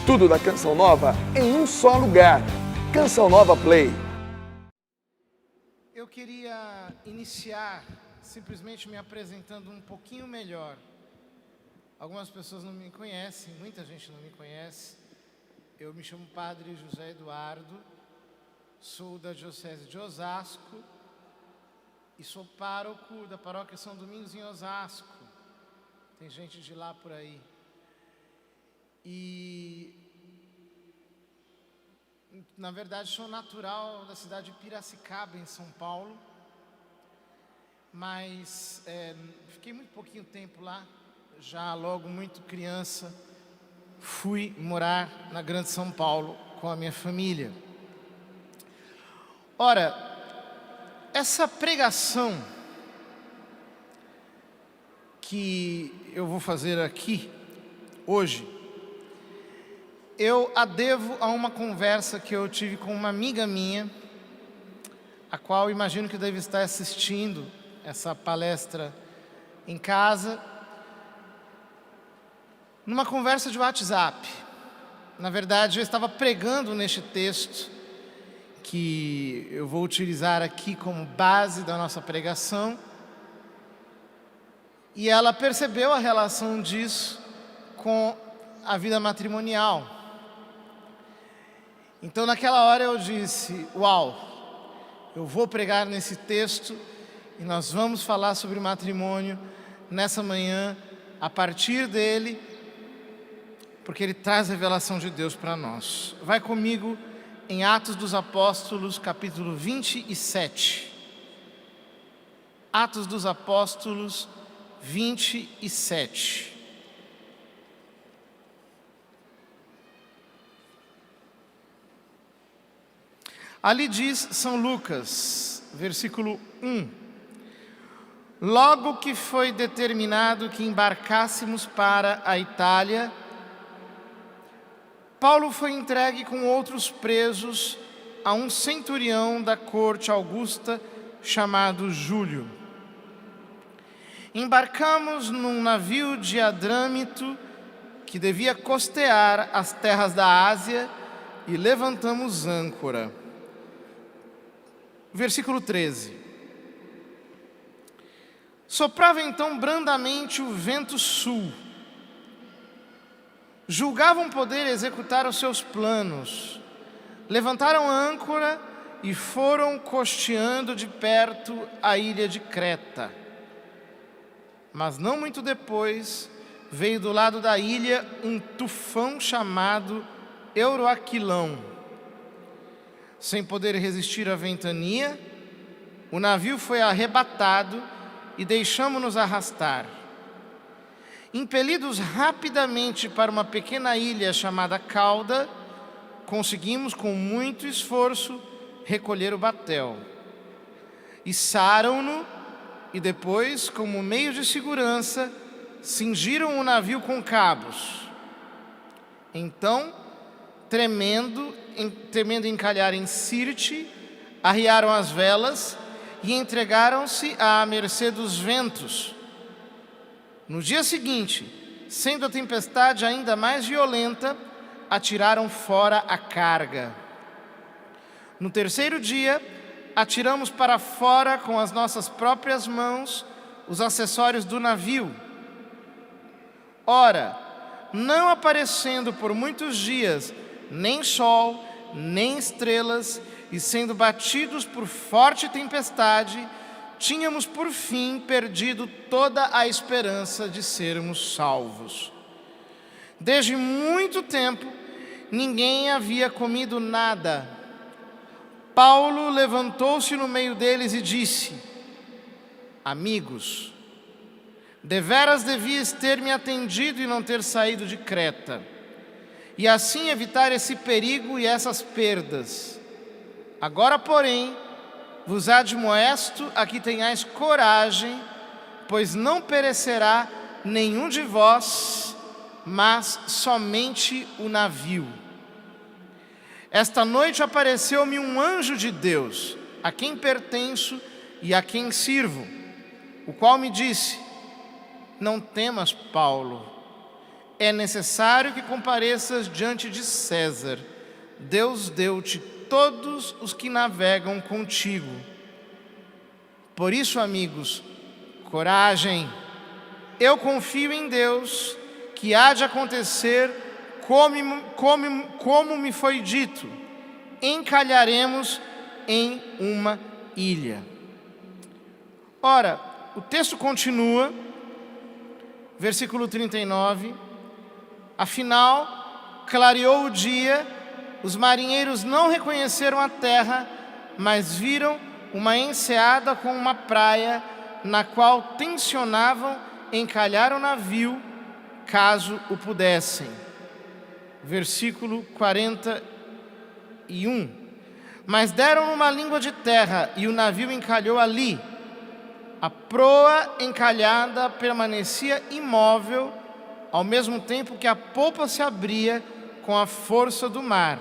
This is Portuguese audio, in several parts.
Tudo da Canção Nova em um só lugar. Canção Nova Play. Eu queria iniciar simplesmente me apresentando um pouquinho melhor. Algumas pessoas não me conhecem, muita gente não me conhece. Eu me chamo Padre José Eduardo, sou da Diocese de Osasco e sou pároco da Paróquia São Domingos em Osasco. Tem gente de lá por aí. E, na verdade, sou natural da cidade de Piracicaba, em São Paulo. Mas fiquei muito pouquinho tempo lá, já logo muito criança, fui morar na Grande São Paulo com a minha família. Ora, essa pregação que eu vou fazer aqui, hoje, eu a devo a uma conversa que eu tive com uma amiga minha, a qual imagino que deve estar assistindo essa palestra em casa, numa conversa de WhatsApp. Na verdade, eu estava pregando neste texto, que eu vou utilizar aqui como base da nossa pregação, e ela percebeu a relação disso com a vida matrimonial. Então, naquela hora eu disse, uau, eu vou pregar nesse texto e nós vamos falar sobre matrimônio nessa manhã, a partir dele, porque ele traz a revelação de Deus para nós. Vai comigo em Atos dos Apóstolos, capítulo 27. Atos dos Apóstolos, 27. Ali diz São Lucas, versículo 1. Logo que foi determinado que embarcássemos para a Itália, Paulo foi entregue com outros presos a um centurião da corte augusta chamado Júlio. Embarcamos num navio de Adrâmito que devia costear as terras da Ásia e levantamos âncora. Versículo 13. Soprava então brandamente o vento sul. Julgavam poder executar os seus planos. Levantaram âncora e foram costeando de perto a ilha de Creta. Mas não muito depois, veio do lado da ilha um tufão chamado Euroaquilão. Sem poder resistir à ventania, o navio foi arrebatado e deixamo-nos arrastar. Impelidos rapidamente para uma pequena ilha chamada Cauda, conseguimos com muito esforço recolher o batel. Içaram-no e depois, como meio de segurança, cingiram o navio com cabos. Então, temendo encalhar em Sirte, arriaram as velas e entregaram-se à mercê dos ventos. No dia seguinte, sendo a tempestade ainda mais violenta, atiraram fora a carga. No terceiro dia, atiramos para fora com as nossas próprias mãos os acessórios do navio. Ora, não aparecendo por muitos dias nem sol, nem estrelas, e sendo batidos por forte tempestade, tínhamos por fim perdido toda a esperança de sermos salvos. Desde muito tempo, ninguém havia comido nada. Paulo levantou-se no meio deles e disse: Amigos, deveras devias ter me atendido e não ter saído de Creta, e assim evitar esse perigo e essas perdas. Agora, porém, vos admoesto a que tenhais coragem, pois não perecerá nenhum de vós, mas somente o navio. Esta noite apareceu-me um anjo de Deus, a quem pertenço e a quem sirvo, o qual me disse: Não temas, Paulo. é necessário que compareças diante de César. Deus deu-te todos os que navegam contigo. Por isso, amigos, coragem. Eu confio em Deus, que há de acontecer como me foi dito. Encalharemos em uma ilha. Ora, o texto continua, versículo 39. Afinal, clareou o dia, os marinheiros não reconheceram a terra, mas viram uma enseada com uma praia, na qual tencionavam encalhar o navio, caso o pudessem. Versículo 41. Mas deram uma língua de terra, e o navio encalhou ali. A proa encalhada permanecia imóvel, ao mesmo tempo que a polpa se abria com a força do mar.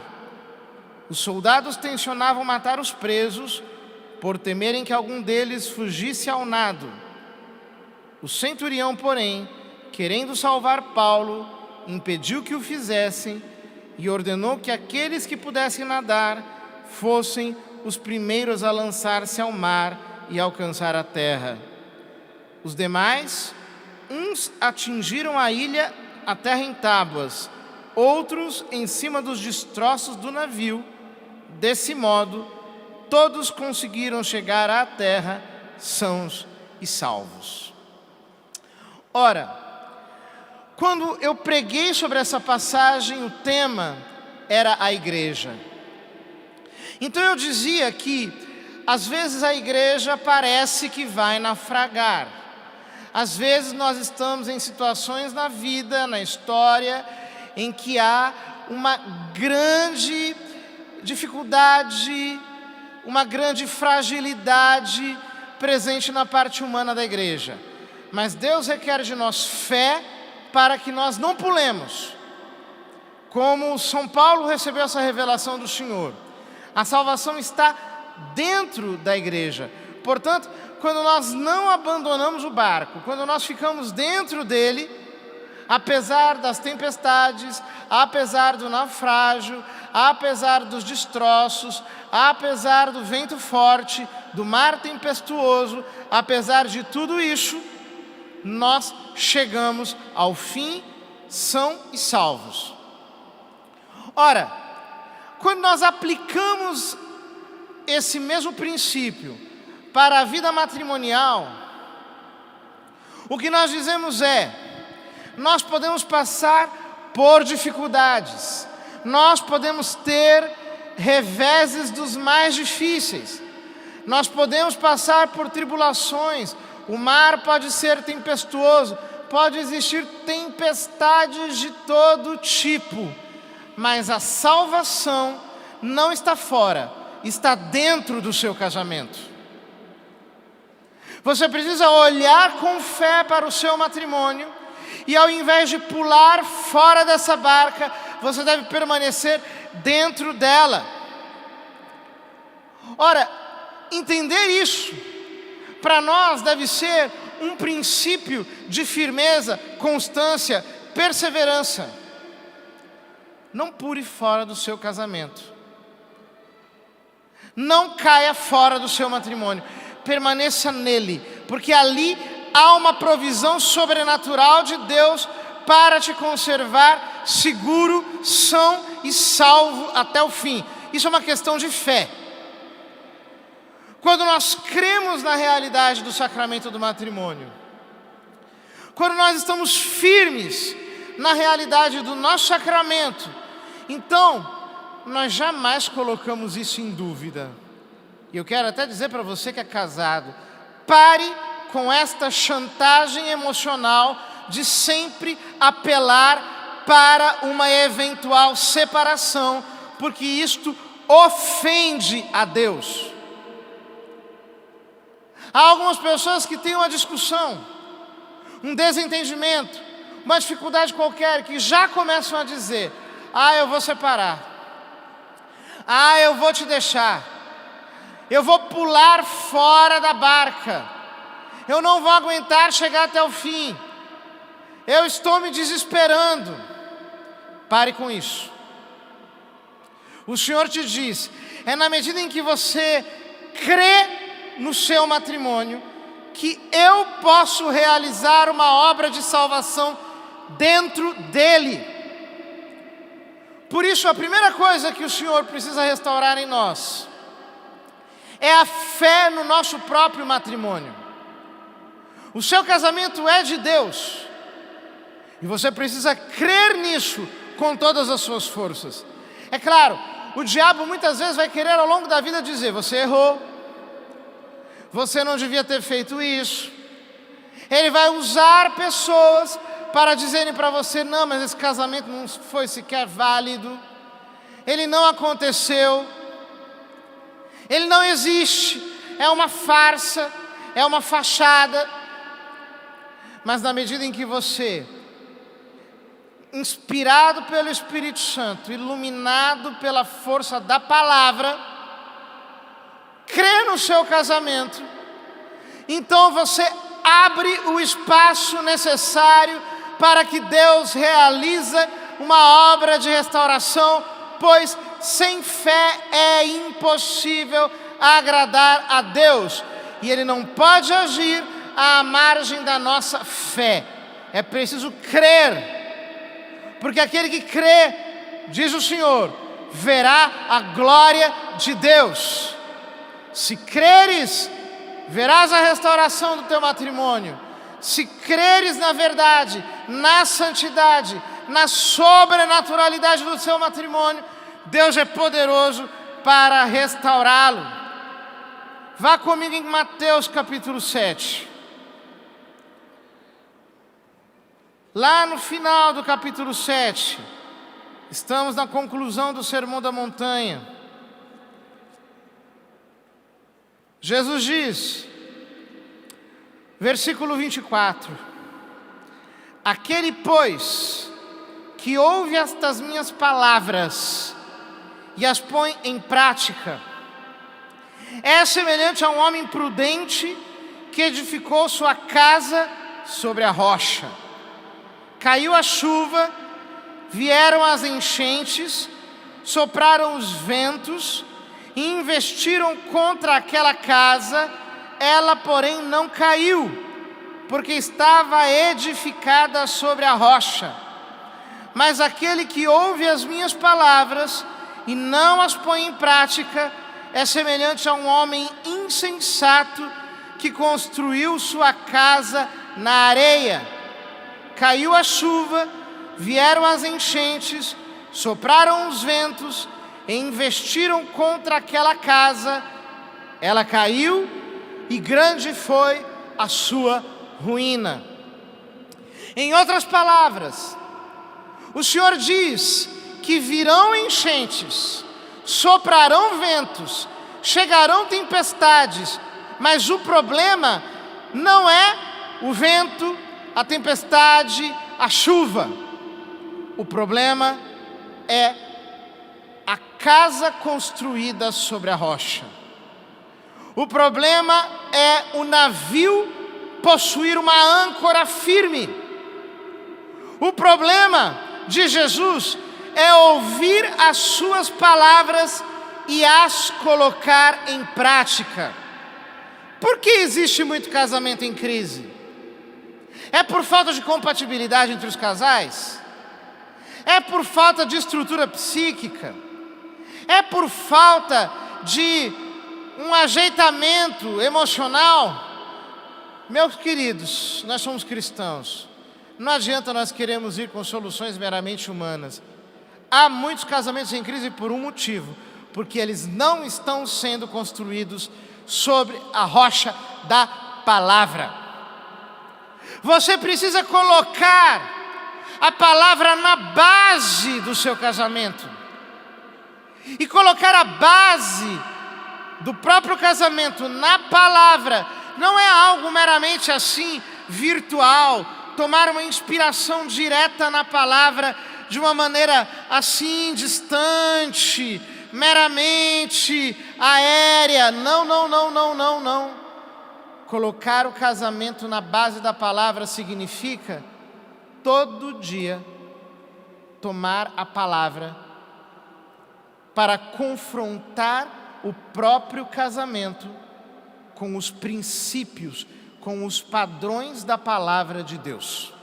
Os soldados tencionavam matar os presos, por temerem que algum deles fugisse ao nado. O centurião, porém, querendo salvar Paulo, impediu que o fizessem e ordenou que aqueles que pudessem nadar fossem os primeiros a lançar-se ao mar e alcançar a terra. Os demais, uns atingiram a ilha, a terra em tábuas, outros em cima dos destroços do navio. Desse modo, todos conseguiram chegar à terra sãos e salvos. Ora, quando eu preguei sobre essa passagem, o tema era a igreja. Então eu dizia que, às vezes, a igreja parece que vai naufragar. Às vezes nós estamos em situações na vida, na história, em que há uma grande dificuldade, uma grande fragilidade presente na parte humana da igreja. Mas Deus requer de nós fé para que nós não pulemos. Como São Paulo recebeu essa revelação do Senhor. A salvação está dentro da igreja. Portanto, quando nós não abandonamos o barco, quando nós ficamos dentro dele, apesar das tempestades, apesar do naufrágio, apesar dos destroços, apesar do vento forte, do mar tempestuoso, apesar de tudo isso, nós chegamos ao fim são e salvos. Ora, quando nós aplicamos esse mesmo princípio para a vida matrimonial, o que nós dizemos é: nós podemos passar por dificuldades, nós podemos ter reveses dos mais difíceis, nós podemos passar por tribulações, o mar pode ser tempestuoso, pode existir tempestades de todo tipo, mas a salvação não está fora, está dentro do seu casamento. Você precisa olhar com fé para o seu matrimônio e, ao invés de pular fora dessa barca, você deve permanecer dentro dela. Ora, entender isso para nós deve ser um princípio de firmeza, constância, perseverança. Não pule fora do seu casamento. Não caia fora do seu matrimônio. Permaneça nele, porque ali há uma provisão sobrenatural de Deus para te conservar seguro, são e salvo até o fim. Isso é uma questão de fé. Quando nós cremos na realidade do sacramento do matrimônio, quando nós estamos firmes na realidade do nosso sacramento, então nós jamais colocamos isso em dúvida. E eu quero até dizer para você que é casado, pare com esta chantagem emocional de sempre apelar para uma eventual separação, porque isto ofende a Deus. Há algumas pessoas que têm uma discussão, um desentendimento, uma dificuldade qualquer, que já começam a dizer: ah, eu vou separar, ah, eu vou te deixar, eu vou pular fora da barca, eu não vou aguentar chegar até o fim. eu estou me desesperando. Pare com isso. O Senhor te diz, é na medida em que você crê no seu matrimônio, que eu posso realizar uma obra de salvação dentro dele. Por isso, a primeira coisa que o Senhor precisa restaurar em nós é a fé no nosso próprio matrimônio. O seu casamento é de Deus, e você precisa crer nisso com todas as suas forças. É claro, o diabo muitas vezes vai querer ao longo da vida dizer, você errou, você não devia ter feito isso. Ele vai usar pessoas para dizerem para você, não, mas esse casamento não foi sequer válido, ele não aconteceu, ele não existe, é uma farsa, é uma fachada. Mas na medida em que você, inspirado pelo Espírito Santo, iluminado pela força da palavra, crê no seu casamento, então você abre o espaço necessário para que Deus realize uma obra de restauração, pois sem fé é impossível agradar a Deus, e Ele não pode agir à margem da nossa fé. É preciso crer, porque aquele que crê, diz o Senhor, verá a glória de Deus. Se creres, verás a restauração do teu matrimônio. Se creres na verdade, na santidade, na sobrenaturalidade do seu matrimônio, Deus é poderoso para restaurá-lo. Vá comigo em Mateus capítulo 7. Lá no final do capítulo 7, estamos na conclusão do Sermão da Montanha. Jesus diz, versículo 24: aquele, pois, que ouve estas minhas palavras e as põe em prática, é semelhante a um homem prudente que edificou sua casa sobre a rocha. Caiu a chuva, vieram as enchentes, sopraram os ventos e investiram contra aquela casa. Ela, porém, não caiu, porque estava edificada sobre a rocha. Mas aquele que ouve as minhas palavras e não as põe em prática é semelhante a um homem insensato que construiu sua casa na areia. Caiu a chuva, vieram as enchentes, sopraram os ventos e investiram contra aquela casa. Ela caiu e grande foi a sua ruína. Em outras palavras, o Senhor diz que virão enchentes, soprarão ventos, chegarão tempestades, mas o problema não é o vento, a tempestade, a chuva. O problema é a casa construída sobre a rocha. O problema é o navio possuir uma âncora firme. O problema de Jesus é ouvir as suas palavras e as colocar em prática. Por que existe muito casamento em crise? É por falta de compatibilidade entre os casais? É por falta de estrutura psíquica? É por falta de um ajeitamento emocional? Meus queridos, nós somos cristãos. Não adianta nós queremos ir com soluções meramente humanas. Há muitos casamentos em crise por um motivo: porque eles não estão sendo construídos sobre a rocha da palavra. Você precisa colocar a palavra na base do seu casamento. E colocar a base do próprio casamento na palavra não é algo meramente assim virtual, tomar uma inspiração direta na palavra de uma maneira assim distante, meramente aérea. Não. Colocar o casamento na base da palavra significa todo dia, tomar a palavra para confrontar o próprio casamento com os princípios, com os padrões da palavra de Deus.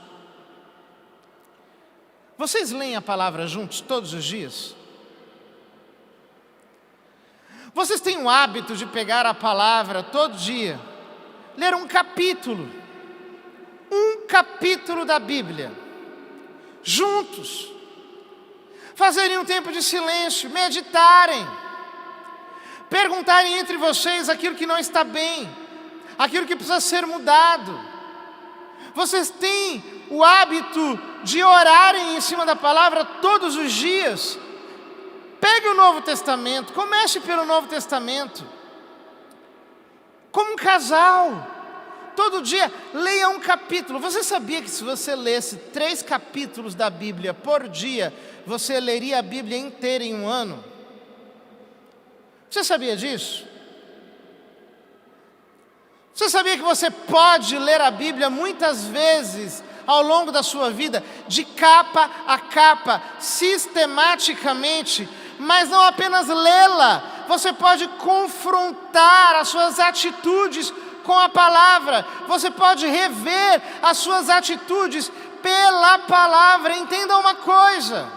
Vocês leem a palavra juntos todos os dias? Vocês têm o hábito de pegar a palavra todo dia, ler um capítulo da Bíblia, juntos, fazerem um tempo de silêncio, meditarem, perguntarem entre vocês aquilo que não está bem, aquilo que precisa ser mudado. Vocês têm o hábito de orarem em cima da palavra todos os dias. Pegue o Novo Testamento, comece pelo Novo Testamento, como um casal, todo dia leia um capítulo. Você sabia que se você lesse 3 capítulos da Bíblia por dia, você leria a Bíblia inteira em um ano? Você sabia disso? Você sabia que você pode ler a Bíblia muitas vezes ao longo da sua vida, de capa a capa, sistematicamente, mas não apenas lê-la, você pode confrontar as suas atitudes com a palavra, você pode rever as suas atitudes pela palavra. Entenda uma coisa: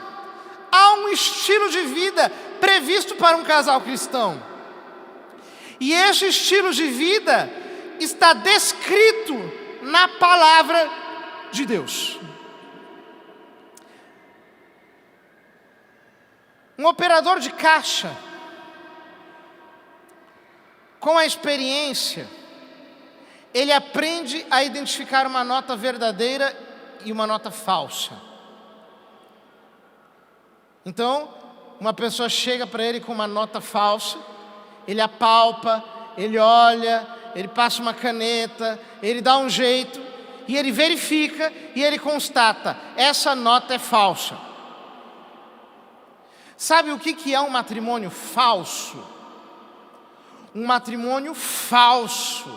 há um estilo de vida previsto para um casal cristão, e esse estilo de vida está descrito na palavra de Deus. Um operador de caixa, com a experiência, ele aprende a identificar uma nota verdadeira e uma nota falsa. Então, uma pessoa chega para ele com uma nota falsa, ele apalpa, ele olha, ele passa uma caneta, ele dá um jeito, e ele verifica e ele constata: essa nota é falsa. Sabe o que é um matrimônio falso? Um matrimônio falso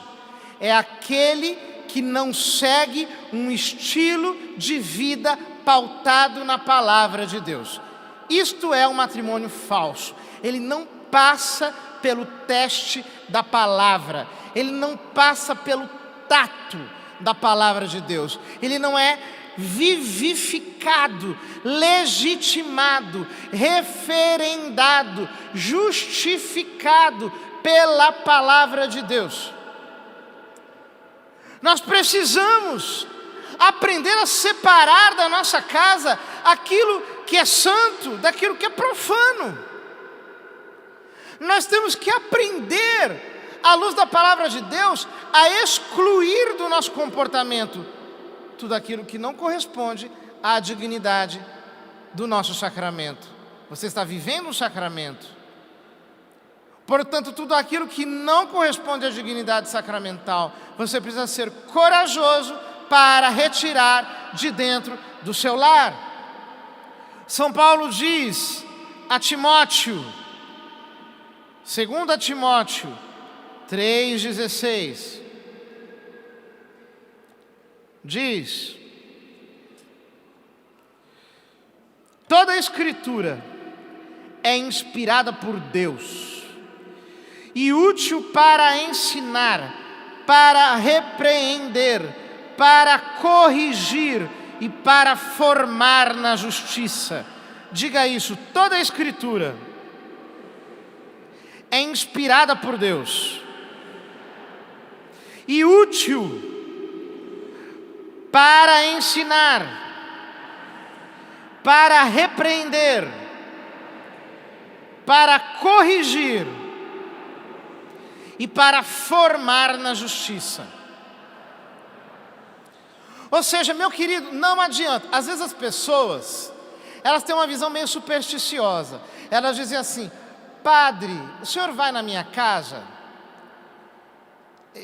é aquele que não segue um estilo de vida pautado na palavra de Deus. Isto é um matrimônio falso. Ele não passa pelo teste da palavra, ele não passa pelo tato da palavra de Deus, ele não é vivificado, legitimado, referendado, justificado pela palavra de Deus. Nós precisamos aprender a separar da nossa casa aquilo que é santo daquilo que é profano. Nós temos que aprender, à luz da palavra de Deus, a excluir do nosso comportamento tudo aquilo que não corresponde à dignidade do nosso sacramento. Você está vivendo um sacramento. Portanto, tudo aquilo que não corresponde à dignidade sacramental, você precisa ser corajoso para retirar de dentro do seu lar. São Paulo diz a Timóteo, 2 Timóteo 3,16, diz: toda a Escritura é inspirada por Deus e útil para ensinar, para repreender, para corrigir e para formar na justiça. Diga isso: toda a Escritura é inspirada por Deus e útil para ensinar, para repreender, para corrigir e para formar na justiça. Ou seja, meu querido, não adianta. Às vezes as pessoas, elas têm uma visão meio supersticiosa. Elas dizem assim: padre, o senhor vai na minha casa?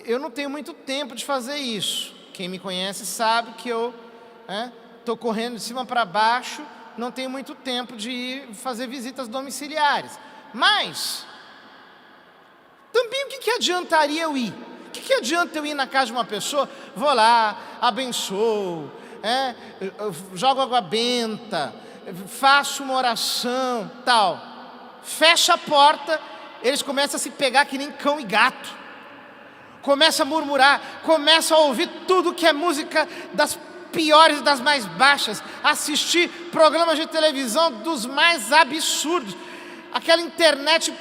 Eu não tenho muito tempo de fazer isso. Quem me conhece sabe que eu estou correndo de cima para baixo, não tenho muito tempo de ir fazer visitas domiciliares. Mas também o que adiantaria eu ir? O que adianta eu ir na casa de uma pessoa? Vou lá, abençoo, jogo água benta, faço uma oração, tal. Fecha a porta, eles começam a se pegar que nem cão e gato. Começa a murmurar, começa a ouvir tudo que é música das piores e das mais baixas, assistir programas de televisão dos mais absurdos, aquela internet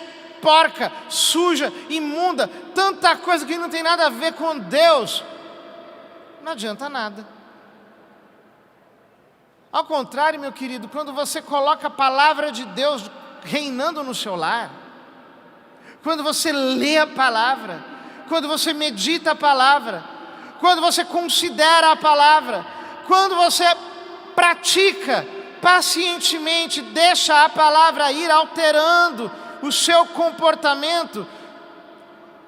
porca, suja, imunda, tanta coisa que não tem nada a ver com Deus. Não adianta nada. Ao contrário, meu querido, quando você coloca a palavra de Deus reinando no seu lar, quando você lê a palavra, quando você medita a palavra, quando você considera a palavra, quando você pratica pacientemente, deixa a palavra ir alterando o seu comportamento,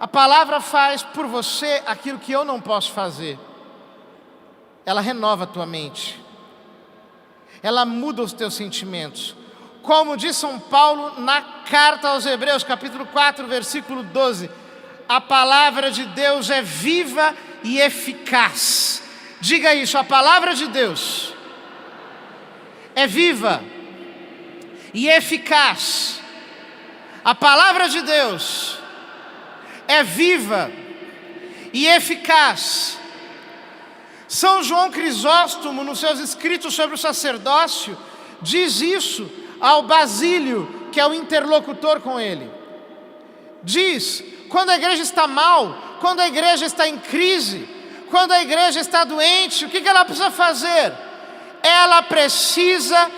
a palavra faz por você aquilo que eu não posso fazer. Ela renova a tua mente, ela muda os teus sentimentos. Como diz São Paulo na carta aos Hebreus, capítulo 4, versículo 12, a palavra de Deus é viva e eficaz. Diga isso, a palavra de Deus é viva e eficaz. A palavra de Deus é viva e eficaz. São João Crisóstomo, nos seus escritos sobre o sacerdócio, diz isso ao Basílio, que é o interlocutor com ele. Diz, quando a igreja está mal, quando a igreja está em crise, quando a igreja está doente, o que ela precisa fazer? Ela precisa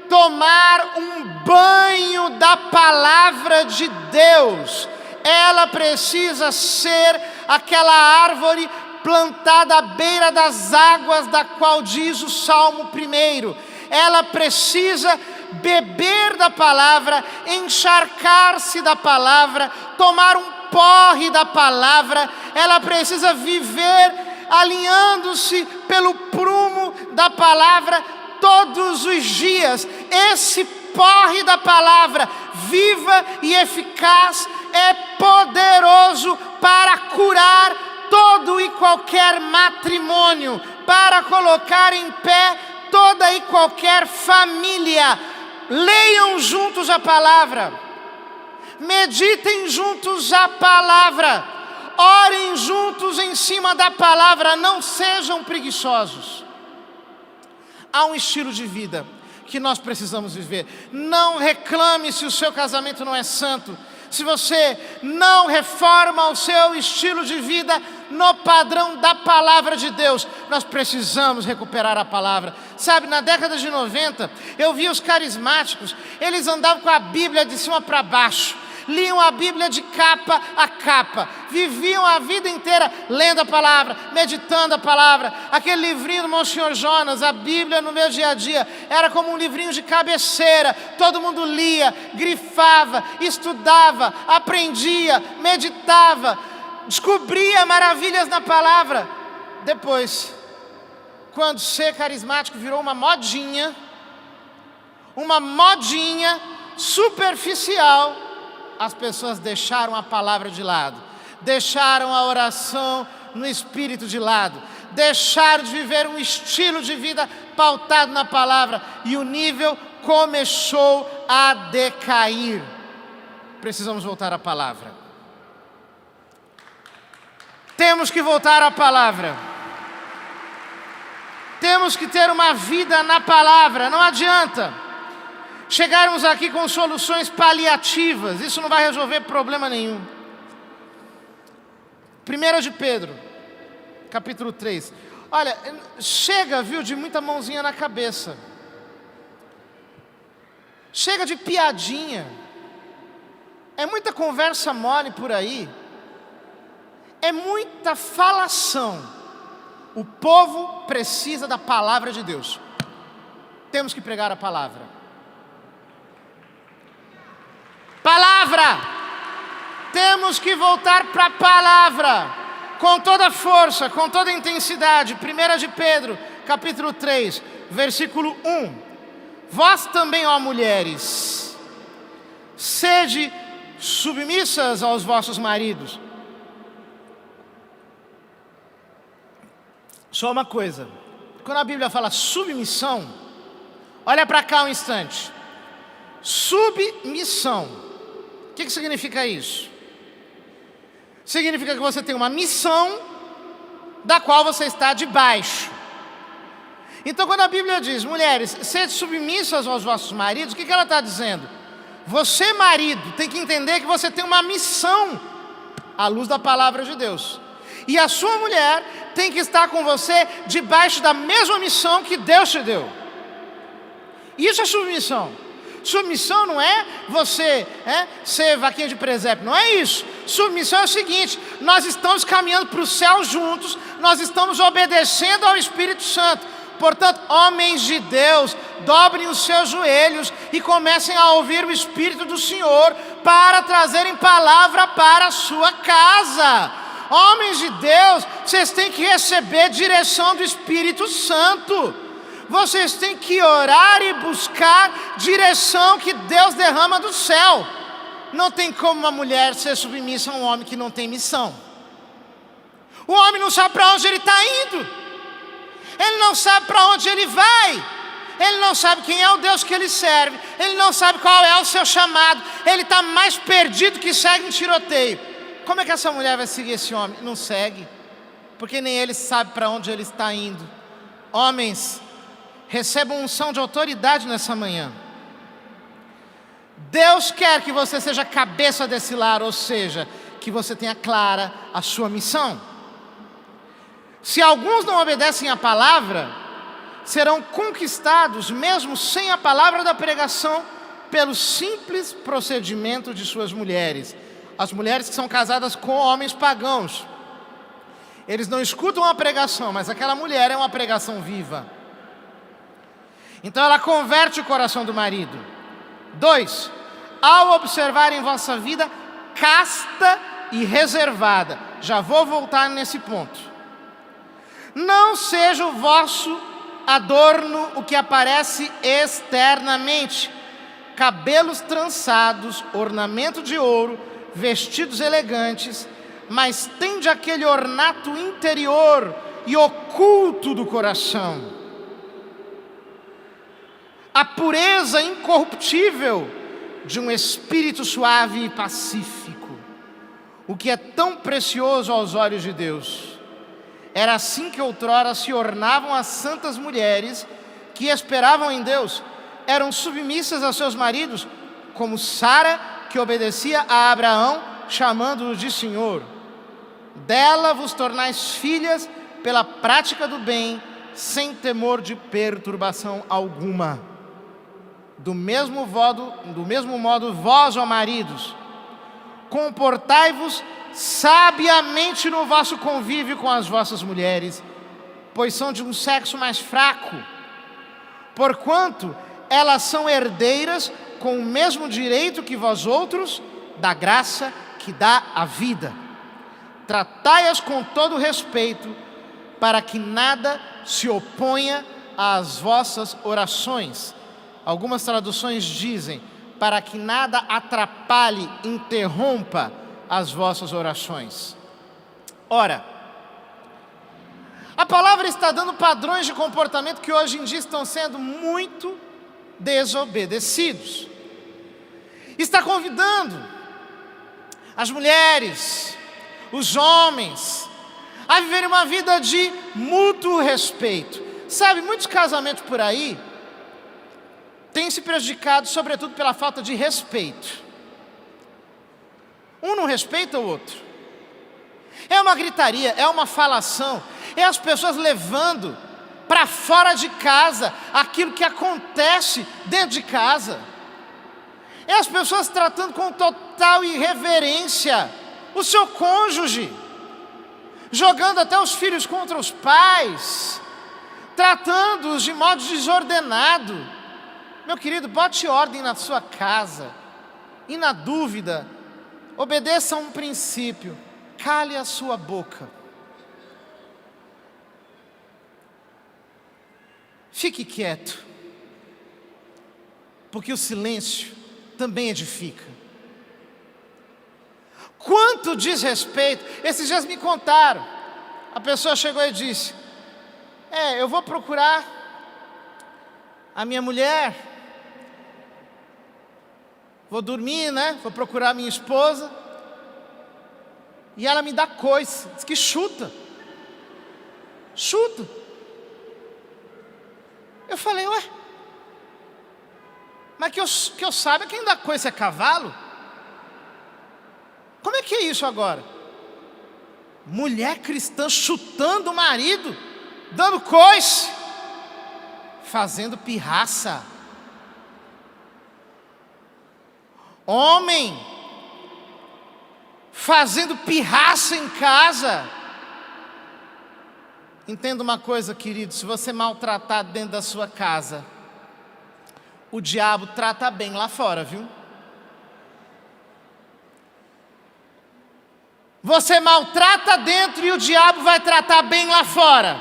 tomar um banho da palavra de Deus. Ela precisa ser aquela árvore plantada à beira das águas, da qual diz o Salmo 1. Ela precisa beber da palavra, encharcar-se da palavra, tomar um porre da palavra. Ela precisa viver alinhando-se pelo prumo da palavra todos os dias. Esse porre da palavra, viva e eficaz, é poderoso para curar todo e qualquer matrimônio, para colocar em pé toda e qualquer família. Leiam juntos a palavra, meditem juntos a palavra, orem juntos em cima da palavra, não sejam preguiçosos. Há um estilo de vida que nós precisamos viver. Não reclame se o seu casamento não é santo, se você não reforma o seu estilo de vida no padrão da palavra de Deus. Nós precisamos recuperar a palavra. Sabe, na década de 90, eu vi os carismáticos, eles andavam com a Bíblia de cima para baixo, liam a Bíblia de capa a capa, viviam a vida inteira lendo a palavra, meditando a palavra. Aquele livrinho do Monsenhor Jonas, a Bíblia no meu dia a dia, era como um livrinho de cabeceira. Todo mundo lia, grifava, estudava, aprendia, meditava, descobria maravilhas na palavra. Depois, quando ser carismático virou uma modinha superficial, as pessoas deixaram a palavra de lado, deixaram a oração no Espírito de lado, deixaram de viver um estilo de vida pautado na palavra, e o nível começou a decair. Precisamos voltar à palavra. Temos que voltar à palavra. Temos que ter uma vida na palavra. Não adianta chegarmos aqui com soluções paliativas, isso não vai resolver problema nenhum. 1 de Pedro, capítulo 3. Olha, chega, viu, de muita mãozinha na cabeça. Chega de piadinha. É muita conversa mole por aí. É muita falação. O povo precisa da palavra de Deus. Temos que pregar a palavra. Palavra! Temos que voltar para a palavra, com toda a força, com toda a intensidade. 1 de Pedro, capítulo 3, versículo 1. Vós também, ó mulheres, sede submissas aos vossos maridos. Só uma coisa, quando a Bíblia fala submissão, olha para cá um instante. Submissão. O que significa isso? Significa que você tem uma missão da qual você está debaixo. Então, quando a Bíblia diz, mulheres, sede submissas aos vossos maridos, o que ela está dizendo? Você, marido, tem que entender que você tem uma missão à luz da palavra de Deus. E a sua mulher tem que estar com você debaixo da mesma missão que Deus te deu. Isso é submissão. Submissão não é você ser vaquinha de presépio, não é isso. Submissão é o seguinte: nós estamos caminhando para o céu juntos, nós estamos obedecendo ao Espírito Santo. Portanto, homens de Deus, dobrem os seus joelhos e comecem a ouvir o Espírito do Senhor para trazerem palavra para a sua casa. Homens de Deus, vocês têm que receber direção do Espírito Santo. Vocês têm que orar e buscar direção que Deus derrama do céu. Não tem como uma mulher ser submissa a um homem que não tem missão. O homem não sabe para onde ele está indo. Ele não sabe para onde ele vai. Ele não sabe quem é o Deus que ele serve. Ele não sabe qual é o seu chamado. Ele está mais perdido que segue um tiroteio. Como é que essa mulher vai seguir esse homem? Não segue, porque nem ele sabe para onde ele está indo. Homens, recebam unção de autoridade nessa manhã. Deus quer que você seja cabeça desse lar, ou seja, que você tenha clara a sua missão. Se alguns não obedecem à palavra, serão conquistados, mesmo sem a palavra da pregação, pelo simples procedimento de suas mulheres. As mulheres que são casadas com homens pagãos, eles não escutam a pregação, mas aquela mulher é uma pregação viva. Então ela converte o coração do marido. 2, ao observar em vossa vida casta e reservada. Já vou voltar nesse ponto. Não seja o vosso adorno o que aparece externamente: cabelos trançados, ornamento de ouro, vestidos elegantes, mas tende aquele ornato interior e oculto do coração. A pureza incorruptível de um espírito suave e pacífico, o que é tão precioso aos olhos de Deus. Era assim que outrora se ornavam as santas mulheres que esperavam em Deus. Eram submissas a seus maridos, como Sara, que obedecia a Abraão, chamando-o de Senhor. Dela vos tornais filhas pela prática do bem, sem temor de perturbação alguma. Do mesmo modo, vós, ó maridos, comportai-vos sabiamente no vosso convívio com as vossas mulheres, pois são de um sexo mais fraco, porquanto elas são herdeiras com o mesmo direito que vós outros, da graça que dá a vida. Tratai-as com todo respeito, para que nada se oponha às vossas orações. Algumas traduções dizem, para que nada atrapalhe, interrompa as vossas orações. Ora, a palavra está dando padrões de comportamento que hoje em dia estão sendo muito desobedecidos. Está convidando as mulheres, os homens, a viverem uma vida de mútuo respeito. Sabe, muitos casamentos por aí têm se prejudicado, sobretudo pela falta de respeito. Um não respeita o outro. É uma gritaria, é uma falação, é as pessoas levando para fora de casa aquilo que acontece dentro de casa. É as pessoas tratando com total irreverência o seu cônjuge, jogando até os filhos contra os pais, tratando-os de modo desordenado. Meu querido, bote ordem na sua casa e, na dúvida, obedeça a um princípio: cale a sua boca. Fique quieto, porque o silêncio também edifica. Quanto desrespeito! Esses dias me contaram, a pessoa chegou e disse: eu vou procurar a minha mulher, vou dormir, né? Vou procurar a minha esposa, e ela me dá coice, diz que chuta. Eu falei, ué, mas que eu saiba, quem dá coice é cavalo? Como é que é isso agora? Mulher cristã chutando o marido, dando coice, fazendo pirraça. Homem fazendo pirraça em casa. Entenda uma coisa, querido, se você maltratar dentro da sua casa, o diabo trata bem lá fora, viu? Você maltrata dentro e o diabo vai tratar bem lá fora.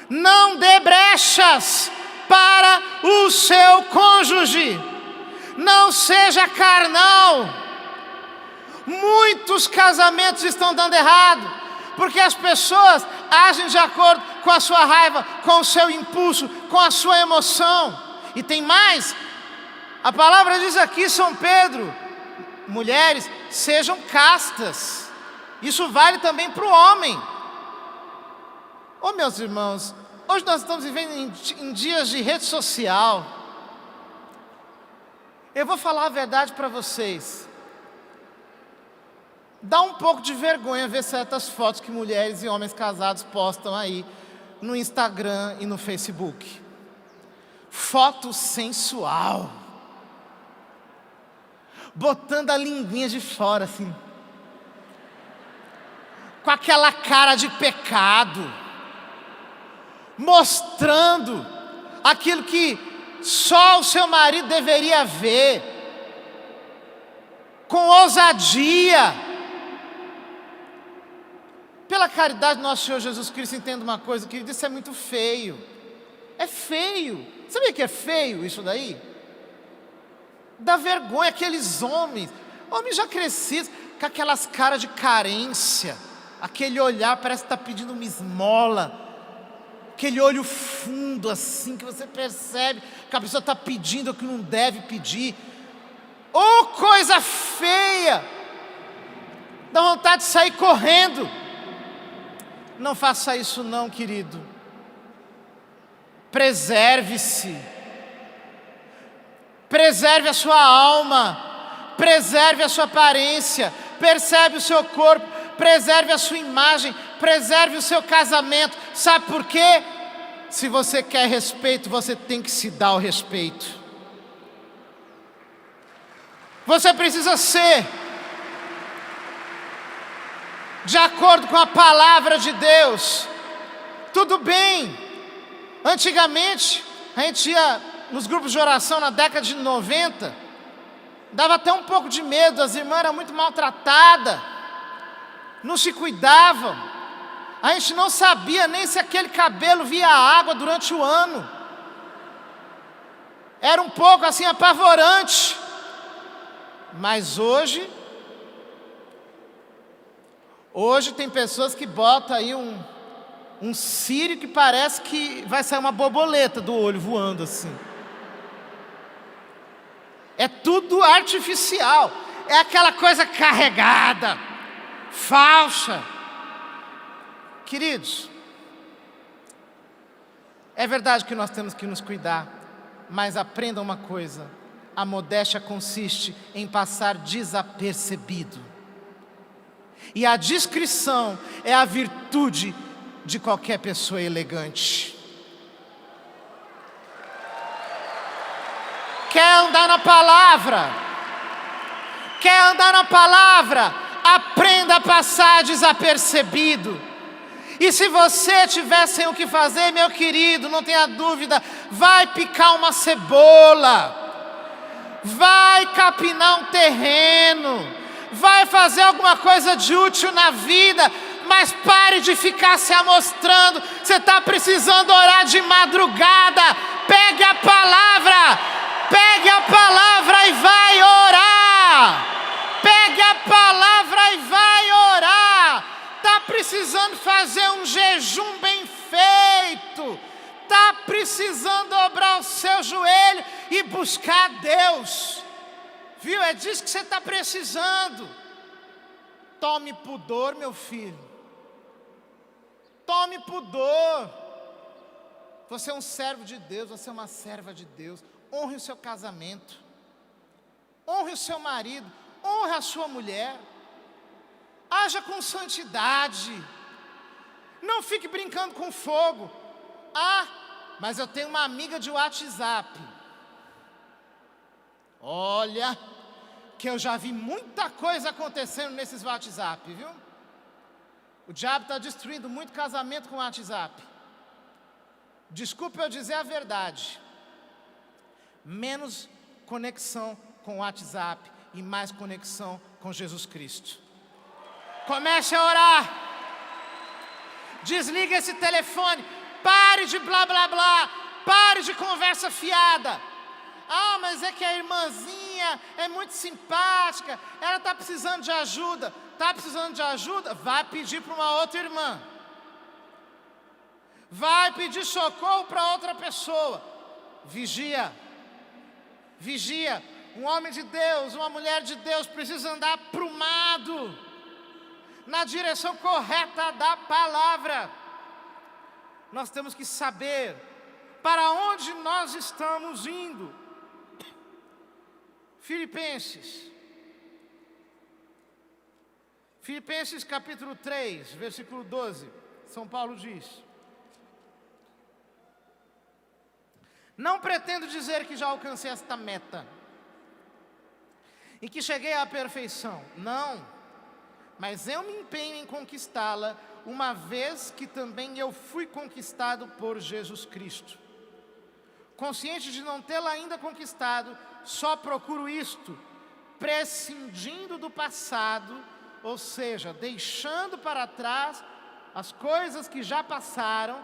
Não dê brechas para o seu cônjuge. Não seja carnal. Muitos casamentos estão dando errado, porque as pessoas agem de acordo com a sua raiva, com o seu impulso, com a sua emoção. E tem mais, a palavra diz aqui, São Pedro, mulheres, sejam castas. Isso vale também para o homem. Meus irmãos, hoje nós estamos vivendo em dias de rede social. Eu vou falar a verdade para vocês. Dá um pouco de vergonha ver certas fotos que mulheres e homens casados postam aí no Instagram e no Facebook. Foto sensual, botando a linguinha de fora assim, com aquela cara de pecado, mostrando aquilo que só o seu marido deveria ver, com ousadia. Pela caridade do nosso Senhor Jesus Cristo, entenda uma coisa, querido, isso é muito feio. É feio. Sabia que é feio isso daí? Dá vergonha aqueles homens já crescidos, com aquelas caras de carência, aquele olhar parece que está pedindo uma esmola, aquele olho fundo assim, que você percebe que a pessoa está pedindo o que não deve pedir. Coisa feia, dá vontade de sair correndo. Não faça isso não, querido. Preserve-se. Preserve a sua alma. Preserve a sua aparência. Preserve o seu corpo. Preserve a sua imagem. Preserve o seu casamento. Sabe por quê? Se você quer respeito, você tem que se dar o respeito. Você precisa ser de acordo com a palavra de Deus. Tudo bem, antigamente a gente ia nos grupos de oração na década de 90, dava até um pouco de medo, as irmãs eram muito maltratadas, não se cuidavam, a gente não sabia nem se aquele cabelo via água durante o ano, era um pouco assim apavorante. Mas hoje tem pessoas que botam aí um círio que parece que vai sair uma borboleta do olho voando assim. É tudo artificial, é aquela coisa carregada, falsa. Queridos, é verdade que nós temos que nos cuidar, mas aprenda uma coisa: a modéstia consiste em passar desapercebido. E a discrição é a virtude de qualquer pessoa elegante. Quer andar na palavra? Quer andar na palavra? Aprenda a passar desapercebido. E se você tiver sem o que fazer, meu querido, não tenha dúvida, vai picar uma cebola, vai capinar um terreno, vai fazer alguma coisa de útil na vida, mas pare de ficar se amostrando. Você está precisando orar de madrugada. Pegue a palavra e vai orar. Pegue a palavra e vai orar. Está precisando fazer um jejum bem feito. precisando dobrar o seu joelho e buscar Deus. Viu? É disso que você está precisando. Tome pudor, meu filho. Tome pudor. Você é um servo de Deus, você é uma serva de Deus. Honre o seu casamento. Honre o seu marido. Honre a sua mulher. Haja com santidade. Não fique brincando com fogo. Mas eu tenho uma amiga de WhatsApp. Olha, que eu já vi muita coisa acontecendo nesses WhatsApp, viu? O diabo está destruindo muito casamento com o WhatsApp. Desculpe eu dizer a verdade. Menos conexão com o WhatsApp e mais conexão com Jesus Cristo. Comece a orar. Desliga esse telefone. Pare de blá blá blá. Pare de conversa fiada. Mas é que a irmãzinha é muito simpática. Ela está precisando de ajuda. Está precisando de ajuda? Vai pedir para uma outra irmã. Vai pedir socorro para outra pessoa. Vigia. Vigia. Um homem de Deus, uma mulher de Deus precisa andar aprumado na direção correta da palavra. Nós temos que saber para onde nós estamos indo. Filipenses capítulo 3, versículo 12. São Paulo diz: não pretendo dizer que já alcancei esta meta e que cheguei à perfeição. Não, mas eu me empenho em conquistá-la, uma vez que também eu fui conquistado por Jesus Cristo. Consciente de não tê-la ainda conquistado, só procuro isto, prescindindo do passado, ou seja, deixando para trás as coisas que já passaram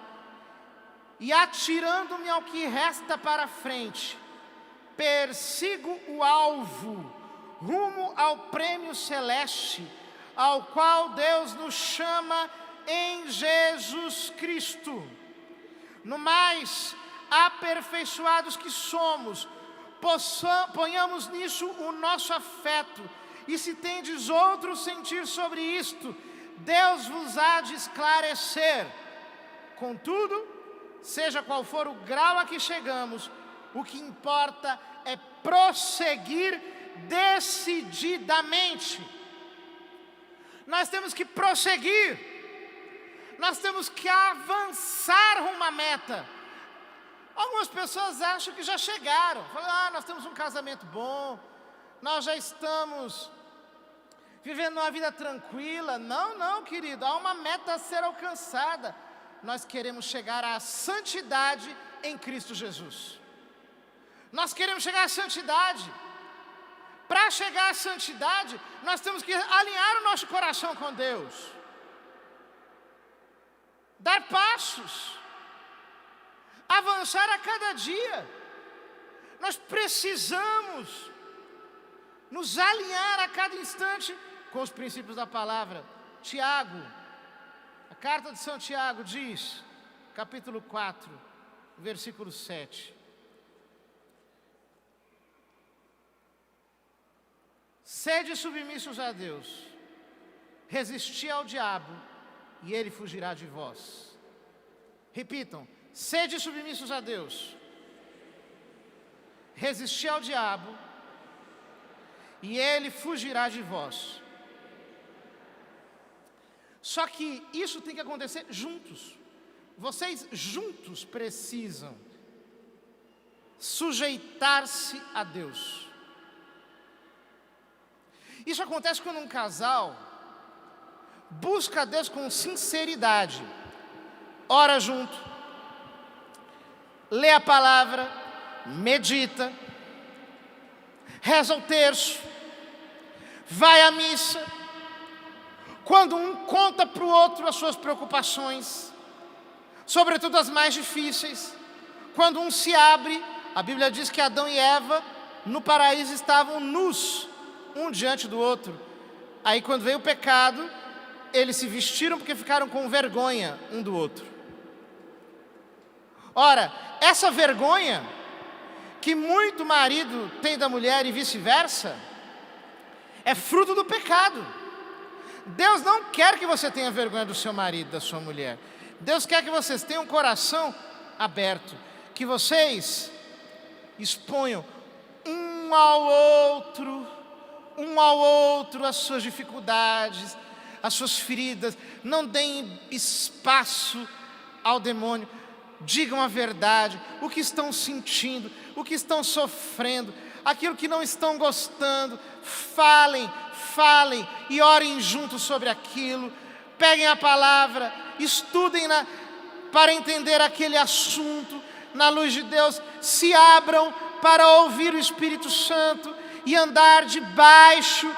e atirando-me ao que resta para frente. Persigo o alvo, rumo ao prêmio celeste, ao qual Deus nos chama em Jesus Cristo. No mais aperfeiçoados que somos, ponhamos nisso o nosso afeto, e se tendes outro sentir sobre isto, Deus vos há de esclarecer. Contudo, seja qual for o grau a que chegamos, o que importa é prosseguir decididamente. Nós temos que prosseguir, nós temos que avançar rumo à meta. Algumas pessoas acham que já chegaram, falam: nós temos um casamento bom, nós já estamos vivendo uma vida tranquila. Não, querido, há uma meta a ser alcançada. Nós queremos chegar à santidade em Cristo Jesus. Nós queremos chegar à santidade. Para chegar à santidade, nós temos que alinhar o nosso coração com Deus, dar passos, avançar a cada dia. Nós precisamos nos alinhar a cada instante com os princípios da palavra. Tiago, a carta de São Tiago diz, capítulo 4, versículo 7: sede submissos a Deus, resisti ao diabo, e ele fugirá de vós. Repitam: sede submissos a Deus, resisti ao diabo, e ele fugirá de vós. Só que isso tem que acontecer juntos. Vocês juntos precisam sujeitar-se a Deus. Isso acontece quando um casal busca a Deus com sinceridade, ora junto, lê a palavra, medita, reza o terço, vai à missa. Quando um conta para o outro as suas preocupações, sobretudo as mais difíceis, quando um se abre, a Bíblia diz que Adão e Eva no paraíso estavam nus, um diante do outro. Aí quando veio o pecado, eles se vestiram porque ficaram com vergonha um do outro. Ora, essa vergonha que muito marido tem da mulher e vice-versa, é fruto do pecado. Deus não quer que você tenha vergonha do seu marido, da sua mulher. Deus quer que vocês tenham um coração aberto, que vocês exponham um ao outro as suas dificuldades, as suas feridas. Não deem espaço ao demônio. Digam a verdade, o que estão sentindo, o que estão sofrendo, aquilo que não estão gostando. Falem e orem juntos sobre aquilo. Peguem a palavra, estudem-na para entender aquele assunto na luz de Deus. Se abram para ouvir o Espírito Santo e andar debaixo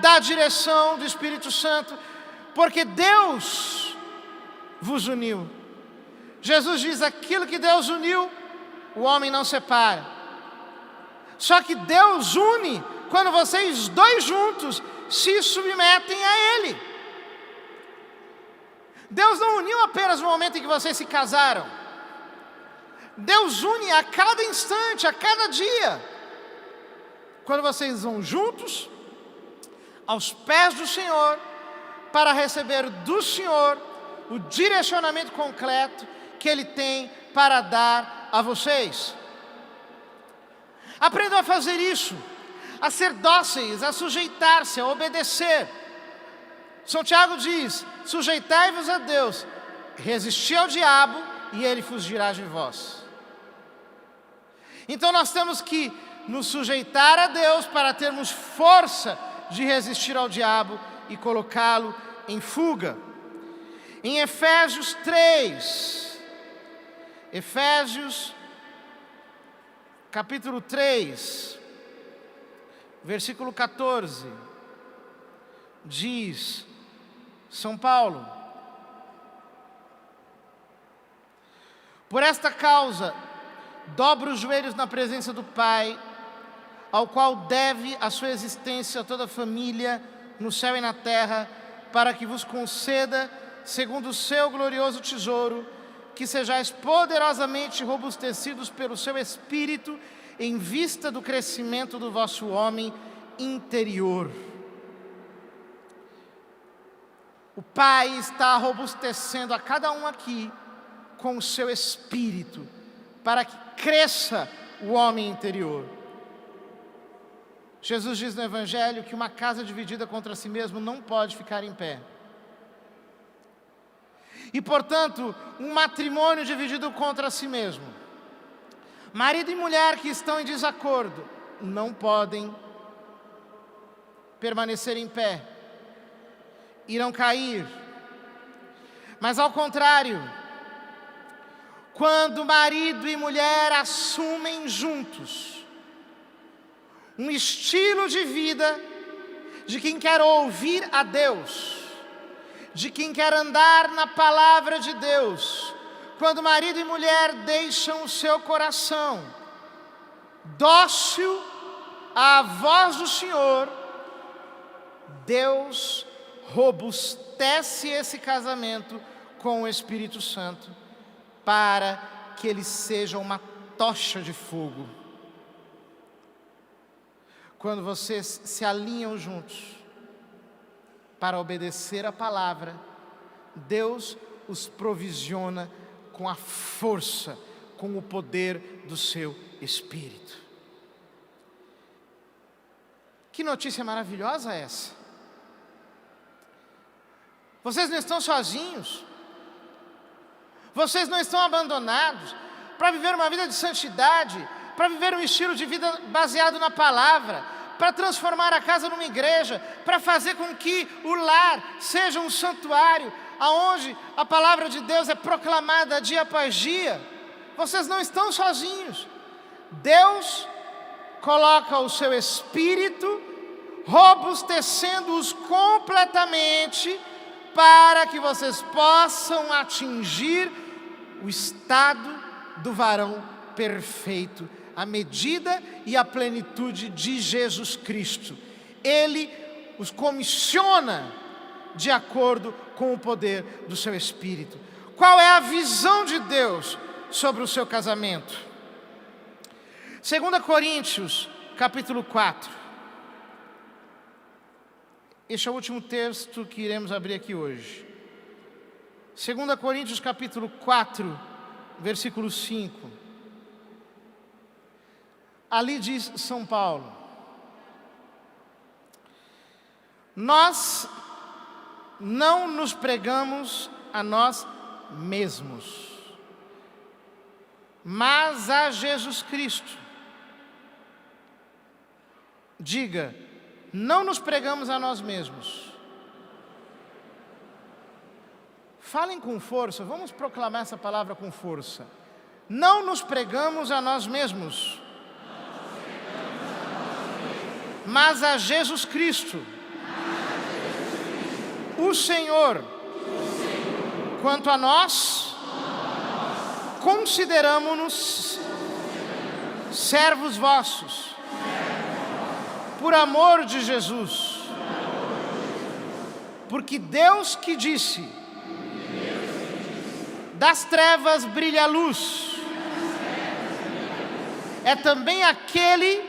da direção do Espírito Santo, porque Deus vos uniu. Jesus diz: aquilo que Deus uniu, o homem não separa. Só que Deus une quando vocês dois juntos se submetem a Ele. Deus não uniu apenas no momento em que vocês se casaram. Deus une a cada instante, a cada dia. Quando vocês vão juntos aos pés do Senhor para receber do Senhor o direcionamento concreto que Ele tem para dar a vocês. Aprendam a fazer isso, a ser dóceis, a sujeitar-se, a obedecer. São Tiago diz: sujeitai-vos a Deus, resisti ao diabo e ele fugirá de vós. Então nós temos que nos sujeitar a Deus para termos força de resistir ao diabo e colocá-lo em fuga. Em Efésios 3, capítulo 3, versículo 14, diz São Paulo: por esta causa, dobro os joelhos na presença do Pai, ao qual deve a sua existência toda a família, no céu e na terra, para que vos conceda, segundo o seu glorioso tesouro, que sejais poderosamente robustecidos pelo seu Espírito, em vista do crescimento do vosso homem interior. O Pai está robustecendo a cada um aqui com o seu Espírito, para que cresça o homem interior. Jesus diz no Evangelho que uma casa dividida contra si mesmo não pode ficar em pé. E, portanto, um matrimônio dividido contra si mesmo, marido e mulher que estão em desacordo, não podem permanecer em pé, irão cair. Mas, ao contrário, quando marido e mulher assumem juntos um estilo de vida de quem quer ouvir a Deus, de quem quer andar na palavra de Deus, quando marido e mulher deixam o seu coração dócil à voz do Senhor, Deus robustece esse casamento com o Espírito Santo, para que ele seja uma tocha de fogo. Quando vocês se alinham juntos para obedecer a palavra, Deus os provisiona com a força, com o poder do seu Espírito. Que notícia maravilhosa é essa? Vocês não estão sozinhos, vocês não estão abandonados para viver uma vida de santidade, para viver um estilo de vida baseado na palavra, para transformar a casa numa igreja, para fazer com que o lar seja um santuário, aonde a palavra de Deus é proclamada dia após dia. Vocês não estão sozinhos. Deus coloca o seu Espírito, robustecendo-os completamente, para que vocês possam atingir o estado do varão perfeito, a medida e a plenitude de Jesus Cristo. Ele os comissiona de acordo com o poder do seu Espírito. Qual é a visão de Deus sobre o seu casamento. 2 Coríntios, capítulo 4. Este é o último texto que iremos abrir aqui hoje. 2 Coríntios, capítulo 4, versículo 5. Ali diz São Paulo: nós não nos pregamos a nós mesmos, mas a Jesus Cristo. Diga, não nos pregamos a nós mesmos. Falem com força, vamos proclamar essa palavra com força. Não nos pregamos a nós mesmos, mas a Jesus Cristo, o Senhor. Quanto a nós, consideramo-nos servos vossos, por amor de Jesus, porque Deus que disse: das trevas brilha a luz, é também aquele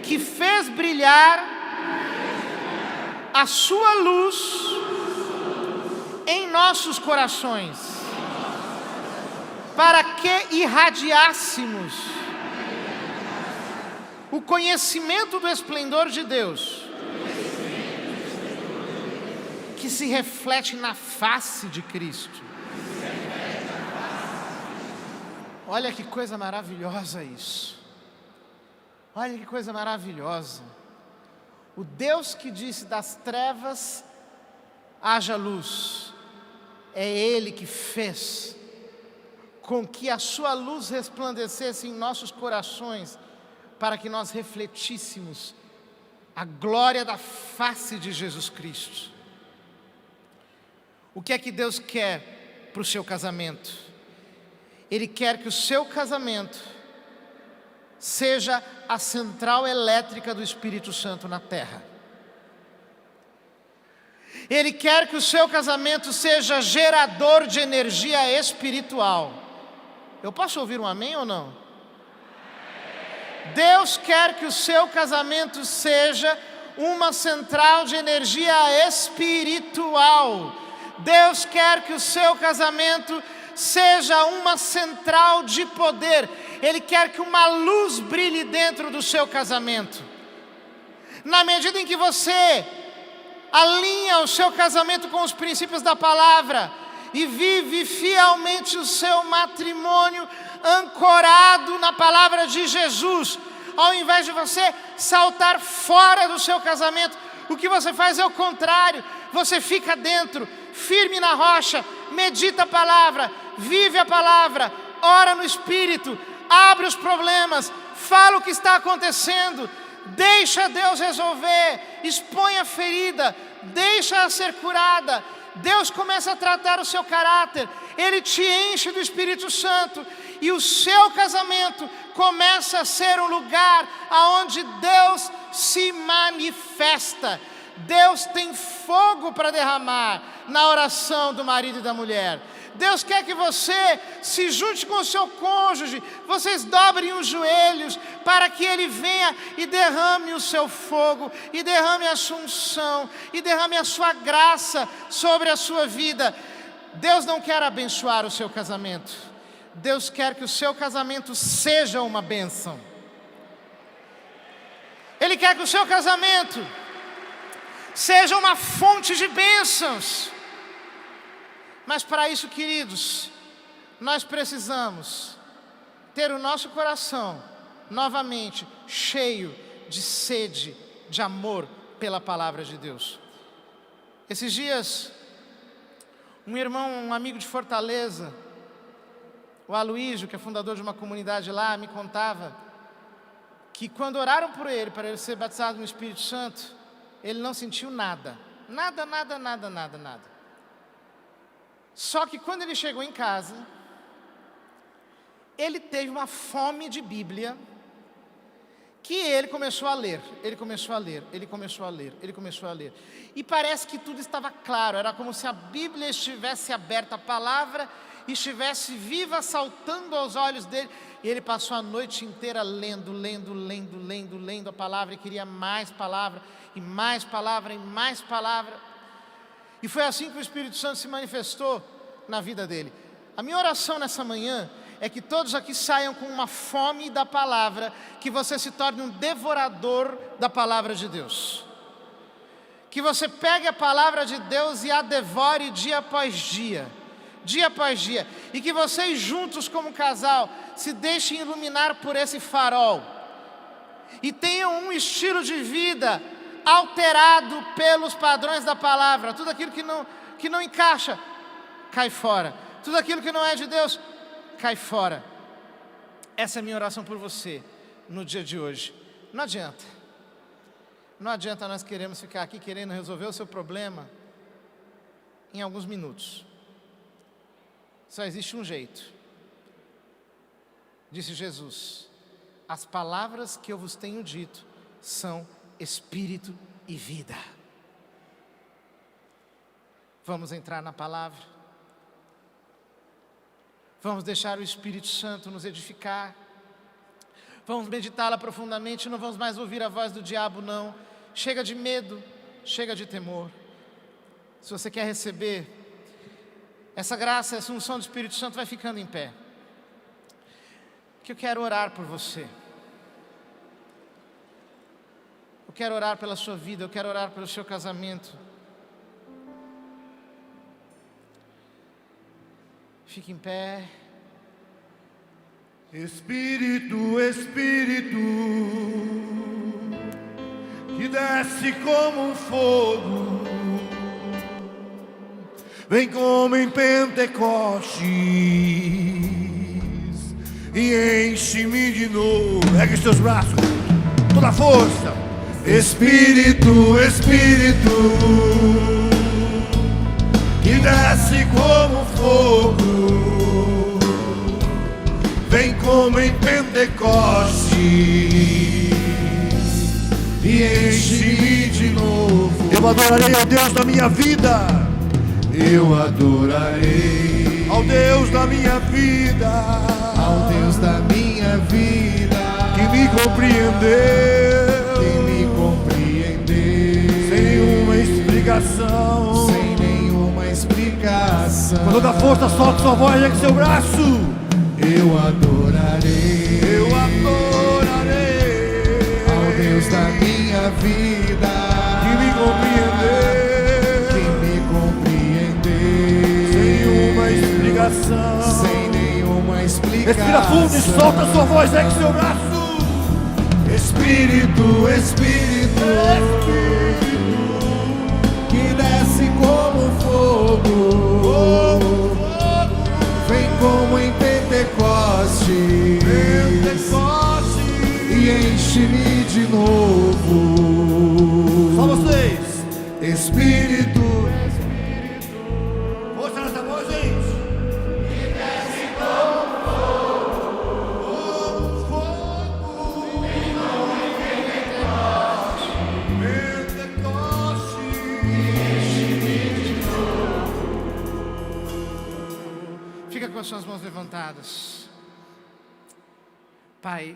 que fez brilhar a sua luz em nossos corações, para que irradiássemos o conhecimento do esplendor de Deus, que se reflete na face de Cristo. Olha que coisa maravilhosa isso. Olha que coisa maravilhosa. O Deus que disse: das trevas haja luz, é Ele que fez com que a sua luz resplandecesse em nossos corações, para que nós refletíssemos a glória da face de Jesus Cristo. O que é que Deus quer para o seu casamento? Ele quer que o seu casamento seja a central elétrica do Espírito Santo na terra. Ele quer que o seu casamento seja gerador de energia espiritual. Eu posso ouvir um amém ou não? Deus quer que o seu casamento seja uma central de energia espiritual. Deus quer que o seu casamento seja uma central de poder. Ele quer que uma luz brilhe dentro do seu casamento. Na medida em que você alinha o seu casamento com os princípios da palavra e vive fielmente o seu matrimônio ancorado na palavra de Jesus, ao invés de você saltar fora do seu casamento, o que você faz é o contrário. Você fica dentro, firme na rocha, medita a palavra, vive a palavra, ora no Espírito, abre os problemas, fala o que está acontecendo, deixa Deus resolver, expõe a ferida, deixa-a ser curada. Deus começa a tratar o seu caráter, Ele te enche do Espírito Santo, e o seu casamento começa a ser um lugar onde Deus se manifesta. Deus tem fogo para derramar na oração do marido e da mulher. Deus quer que você se junte com o seu cônjuge, vocês dobrem os joelhos, para que Ele venha e derrame o seu fogo, e derrame a sua unção, e derrame a sua graça sobre a sua vida. Deus não quer abençoar o seu casamento, Deus quer que o seu casamento seja uma bênção. Ele quer que o seu casamento seja uma fonte de bênçãos. Mas para isso, queridos, nós precisamos ter o nosso coração novamente cheio de sede, de amor pela palavra de Deus. Esses dias, um irmão, um amigo de Fortaleza, o Aloísio, que é fundador de uma comunidade lá, me contava que quando oraram por ele, para ele ser batizado no Espírito Santo, ele não sentiu nada. Nada. Só que quando ele chegou em casa, ele teve uma fome de Bíblia, que ele começou a ler. E parece que tudo estava claro, era como se a Bíblia estivesse aberta, a palavra estivesse viva, saltando aos olhos dele. E ele passou a noite inteira lendo a palavra, e queria mais palavra, e mais palavra, e mais palavra. E foi assim que o Espírito Santo se manifestou na vida dele. A minha oração nessa manhã é que todos aqui saiam com uma fome da palavra, que você se torne um devorador da palavra de Deus. Que você pegue a palavra de Deus e a devore dia após dia, e que vocês juntos como casal se deixem iluminar por esse farol, e tenham um estilo de vida alterado pelos padrões da palavra. Tudo aquilo que não encaixa, cai fora. Tudo aquilo que não é de Deus, cai fora. Essa é a minha oração por você no dia de hoje. Não adianta nós queremos ficar aqui querendo resolver o seu problema em alguns minutos. Só existe um jeito. Disse Jesus: as palavras que eu vos tenho dito são espírito e vida. Vamos entrar na palavra. Vamos deixar o Espírito Santo nos edificar. Vamos meditá-la profundamente. Não vamos mais ouvir a voz do diabo, não. Chega de medo, chega de temor. Se você quer receber essa graça, essa unção do Espírito Santo, vai ficando em pé, que eu quero orar por você. Eu quero orar pela sua vida, eu quero orar pelo seu casamento. Fique em pé. Espírito, Espírito, que desce como um fogo, vem como em Pentecostes e enche-me de novo. Ergue os teus braços, toda a força. Espírito, Espírito, que desce como fogo, vem como em Pentecostes e enche-me de novo. Eu adorarei ao Deus da minha vida. Eu adorarei ao Deus da minha vida, ao Deus da minha vida, que me compreendeu, sem nenhuma explicação. sem nenhuma explicação. Com toda a força, solta sua voz, ergue seu braço. Eu adorarei ao Deus da minha vida, que me compreendeu, sem nenhuma explicação. sem nenhuma explicação. Respira fundo e solta sua voz, ergue seu braço. Espírito, Espírito, que desce como fogo, vem como em Pentecostes e enche-me de novo. Só vocês. Espírito, Força nessa voz, gente. Fica com as suas mãos levantadas. Pai,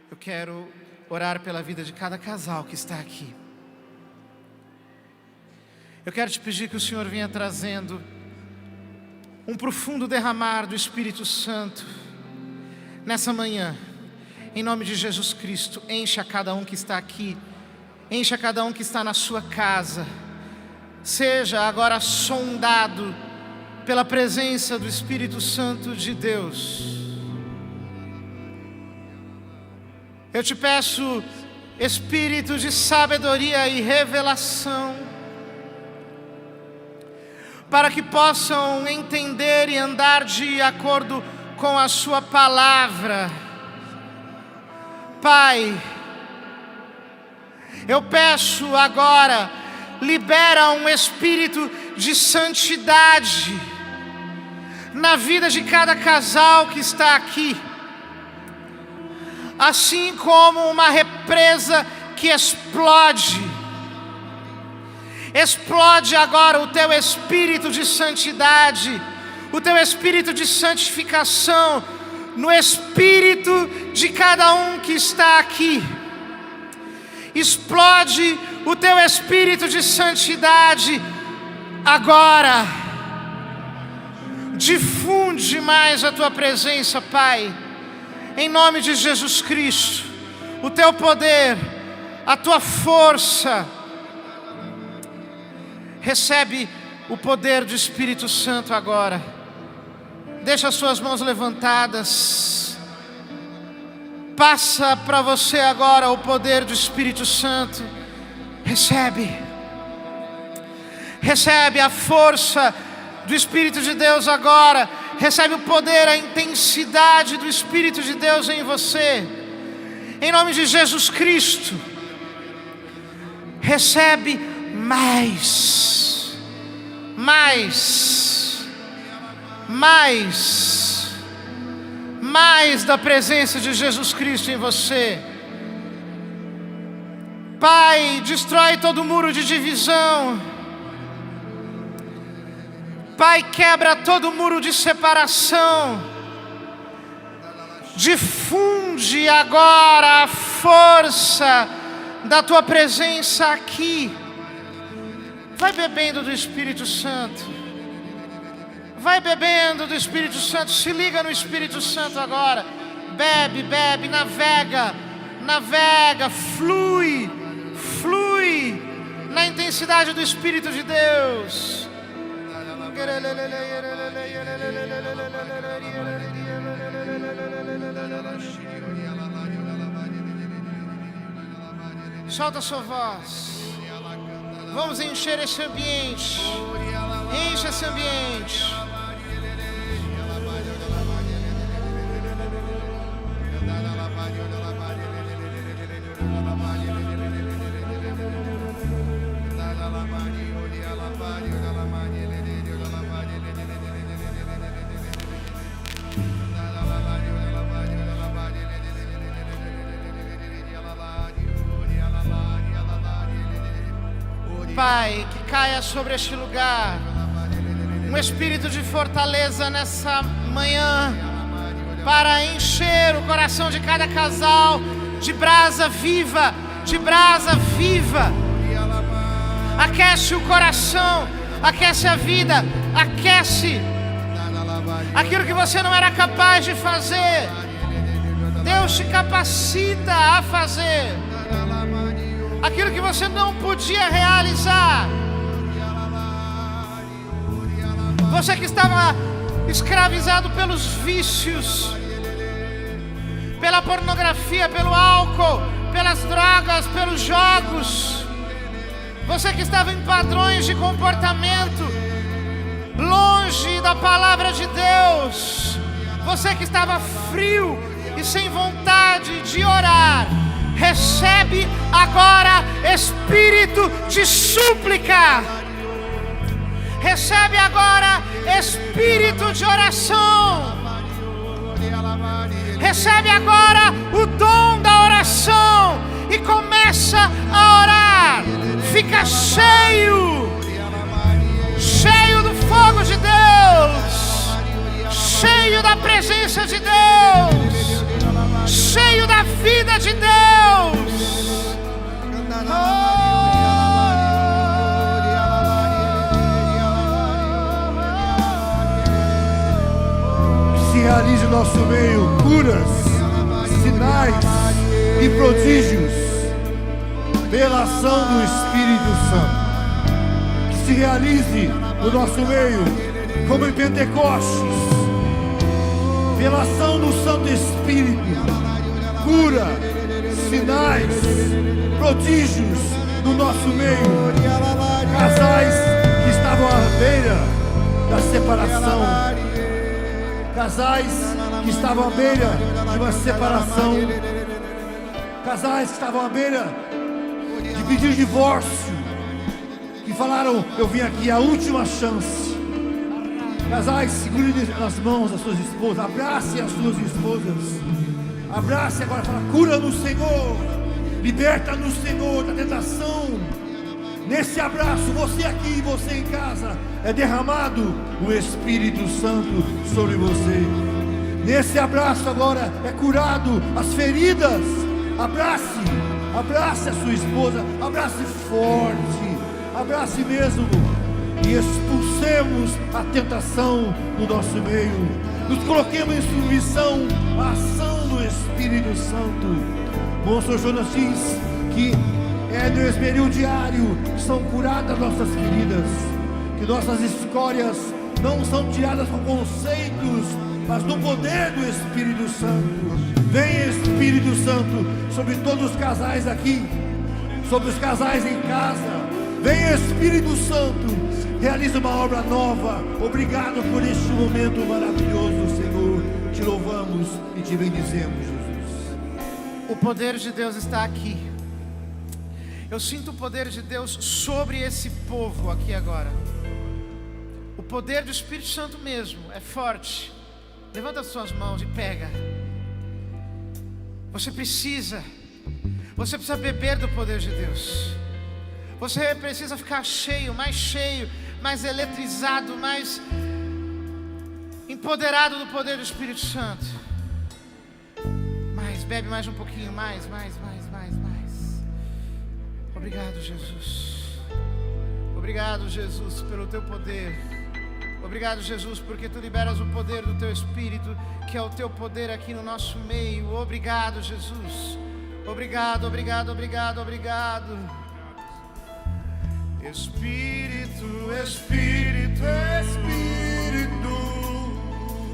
eu quero orar pela vida de cada casal que está aqui. Eu quero te pedir que o Senhor venha trazendo um profundo derramar do Espírito Santo nessa manhã, em nome de Jesus Cristo. Encha cada um que está aqui, encha cada um que está na sua casa. Seja agora sondado pela presença do Espírito Santo de Deus. Eu te peço, Espírito de sabedoria e revelação, para que possam entender e andar de acordo com a sua palavra. Pai, eu peço agora, libera um espírito de santidade na vida de cada casal que está aqui, assim como uma represa que explode. Explode agora o teu espírito de santidade, o teu espírito de santificação no espírito de cada um que está aqui. Explode o teu espírito de santidade agora. Difunde mais a tua presença, Pai, em nome de Jesus Cristo. O teu poder, a tua força. Recebe o poder do Espírito Santo agora. Deixa as suas mãos levantadas. Passa para você agora o poder do Espírito Santo. Recebe. Recebe a força do Espírito de Deus agora. Recebe o poder, a intensidade do Espírito de Deus em você. Em nome de Jesus Cristo. Recebe mais. Mais. Mais. Mais da presença de Jesus Cristo em você. Pai, destrói todo muro de divisão. Pai, quebra todo muro de separação. Difunde agora a força da tua presença aqui. Vai bebendo do Espírito Santo. Vai bebendo do Espírito Santo. Se liga no Espírito Santo agora. Bebe, bebe, navega. Navega, flui. Flui na intensidade do Espírito de Deus. Solta a sua voz. Vamos encher esse ambiente. Enche esse ambiente. Pai, que caia sobre este lugar um espírito de fortaleza nessa manhã, para encher o coração de cada casal de brasa viva, de brasa viva. Aquece o coração, aquece a vida, aquece aquilo que você não era capaz de fazer. Deus te capacita a fazer aquilo que você não podia realizar. Você que estava escravizado pelos vícios, pela pornografia, pelo álcool, pelas drogas, pelos jogos. Você que estava em padrões de comportamento longe da palavra de Deus. Você que estava frio e sem vontade de orar. Recebe agora espírito de súplica. Recebe agora espírito de oração. Recebe agora o dom da oração e começa a orar. Fica cheio, cheio do fogo de Deus, cheio da presença de Deus, cheio da vida de Deus. Se realize no nosso meio curas, sinais e prodígios pela ação do Espírito Santo. Que se realize no nosso meio como em Pentecostes, pela ação do Santo Espírito. Cura, sinais, prodígios no nosso meio. Casais que estavam à beira da separação. Casais que estavam à beira de uma separação. Casais que estavam à beira de pedir divórcio. Que falaram, eu vim aqui, a última chance. Casais, segurem nas mãos as suas esposas. Abracem as suas esposas. Abrace agora, fala, cura no Senhor, liberta no Senhor da tentação, Nesse abraço, você aqui e você em casa, é derramado o Espírito Santo sobre você. Nesse abraço agora é curado as feridas. Abrace a sua esposa, abrace forte, abrace mesmo. E expulsemos a tentação do nosso meio. Nos coloquemos em submissão à ação do Espírito Santo. Monsenhor Jonas diz que é no esmeril diário que são curadas nossas feridas, que nossas escórias não são tiradas com conceitos, mas no poder do Espírito Santo. Vem Espírito Santo sobre todos os casais aqui, sobre os casais em casa. Vem Espírito Santo, realiza uma obra nova. Obrigado por este momento maravilhoso, Senhor. Te louvamos e te bendizemos, Jesus. O poder de Deus está aqui. Eu sinto o poder de Deus sobre esse povo aqui agora. O poder do Espírito Santo mesmo é forte. Levanta as suas mãos e pega. Você precisa beber do poder de Deus. Você precisa ficar cheio, mais eletrizado, mais empoderado do poder do Espírito Santo. Bebe mais um pouquinho, mais. Obrigado, Jesus. Obrigado, Jesus, pelo teu poder. Obrigado, Jesus, porque tu liberas o poder do teu Espírito, que é o teu poder aqui no nosso meio. Obrigado, Jesus. Obrigado. Espírito,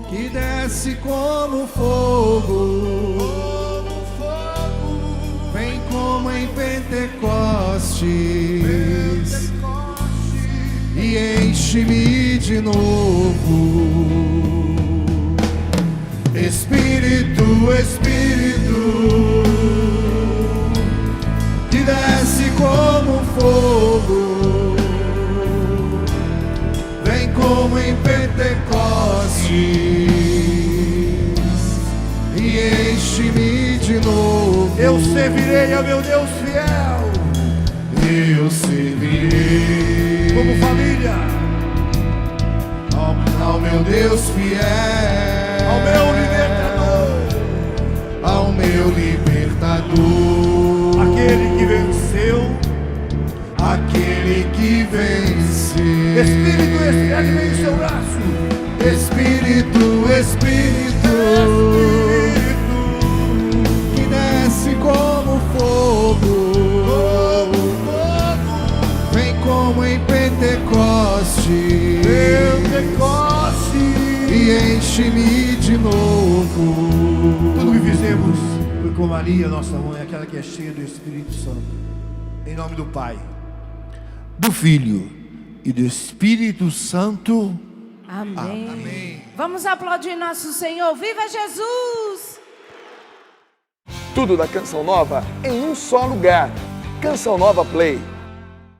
que desce como fogo, vem como em Pentecostes, e enche-me de novo. Espírito, que desce como fogo, vem como em Pentecostes, e enche-me de novo. Eu servirei ao meu Deus fiel. Eu servirei como família ao meu Deus fiel, ao meu libertador, aquele que venceu. Espírito, estende bem o seu braço. Espírito, que desce como fogo, vem como em Pentecostes, e enche-me de novo. Tudo que fizemos foi com Maria, nossa mãe, aquela que é cheia do Espírito Santo. Em nome do Pai, do Filho e do Espírito Santo. Amém. Amém. Vamos aplaudir nosso Senhor. Viva Jesus! Tudo da Canção Nova em um só lugar. Canção Nova Play.